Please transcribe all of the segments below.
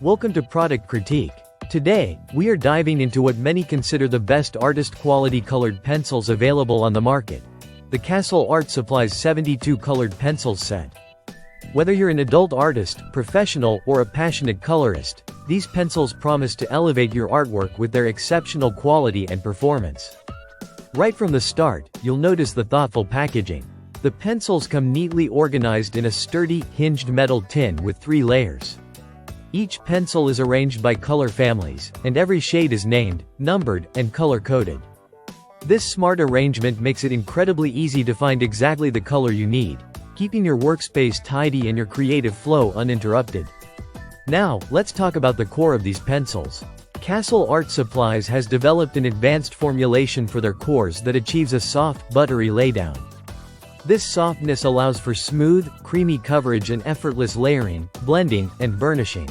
Welcome to Product Critique. Today, we are diving into what many consider the best artist-quality colored pencils available on the market. The Castle Art Supplies 72 Colored Pencils Set. Whether you're an adult artist, professional, or a passionate colorist, these pencils promise to elevate your artwork with their exceptional quality and performance. Right from the start, you'll notice the thoughtful packaging. The pencils come neatly organized in a sturdy, hinged metal tin with 3 layers. Each pencil is arranged by color families, and every shade is named, numbered, and color-coded. This smart arrangement makes it incredibly easy to find exactly the color you need, keeping your workspace tidy and your creative flow uninterrupted. Now, let's talk about the core of these pencils. Castle Art Supplies has developed an advanced formulation for their cores that achieves a soft, buttery laydown. This softness allows for smooth, creamy coverage and effortless layering, blending, and burnishing.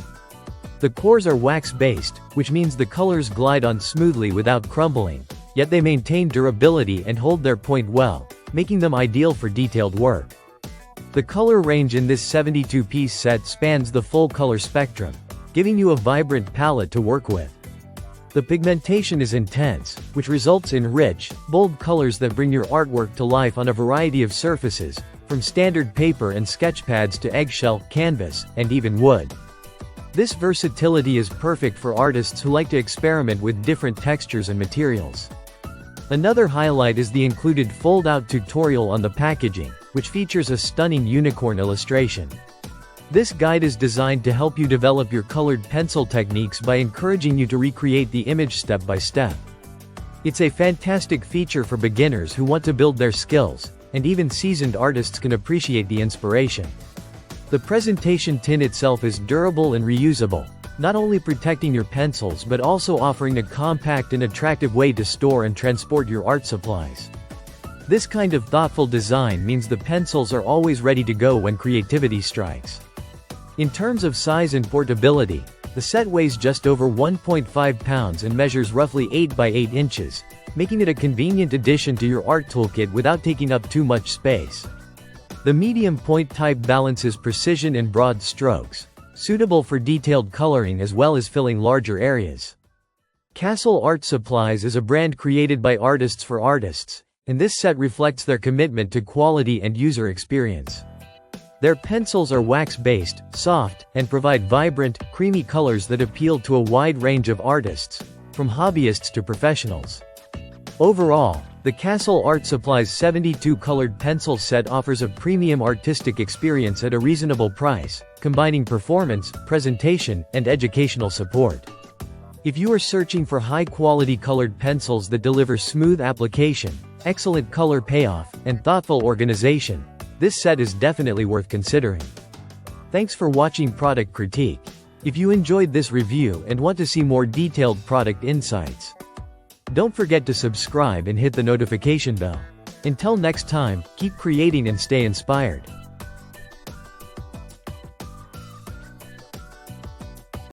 The cores are wax-based, which means the colors glide on smoothly without crumbling, yet they maintain durability and hold their point well, making them ideal for detailed work. The color range in this 72-piece set spans the full color spectrum, giving you a vibrant palette to work with. The pigmentation is intense, which results in rich, bold colors that bring your artwork to life on a variety of surfaces, from standard paper and sketch pads to eggshell, canvas, and even wood. This versatility is perfect for artists who like to experiment with different textures and materials. Another highlight is the included fold-out tutorial on the packaging, which features a stunning unicorn illustration. This guide is designed to help you develop your colored pencil techniques by encouraging you to recreate the image step by step. It's a fantastic feature for beginners who want to build their skills, and even seasoned artists can appreciate the inspiration. The presentation tin itself is durable and reusable, not only protecting your pencils but also offering a compact and attractive way to store and transport your art supplies. This kind of thoughtful design means the pencils are always ready to go when creativity strikes. In terms of size and portability, the set weighs just over 1.5 pounds and measures roughly 8 by 8 inches, making it a convenient addition to your art toolkit without taking up too much space. The medium point type balances precision and broad strokes, suitable for detailed coloring as well as filling larger areas. Castle Art Supplies is a brand created by artists for artists, and this set reflects their commitment to quality and user experience. Their pencils are wax-based, soft, and provide vibrant, creamy colors that appeal to a wide range of artists, from hobbyists to professionals. Overall, the Castle Art Supplies 72 Colored Pencil Set offers a premium artistic experience at a reasonable price, combining performance, presentation, and educational support. If you are searching for high-quality colored pencils that deliver smooth application, excellent color payoff, and thoughtful organization, this set is definitely worth considering. Thanks for watching Product Critique. If you enjoyed this review and want to see more detailed product insights, don't forget to subscribe and hit the notification bell. Until next time, keep creating and stay inspired.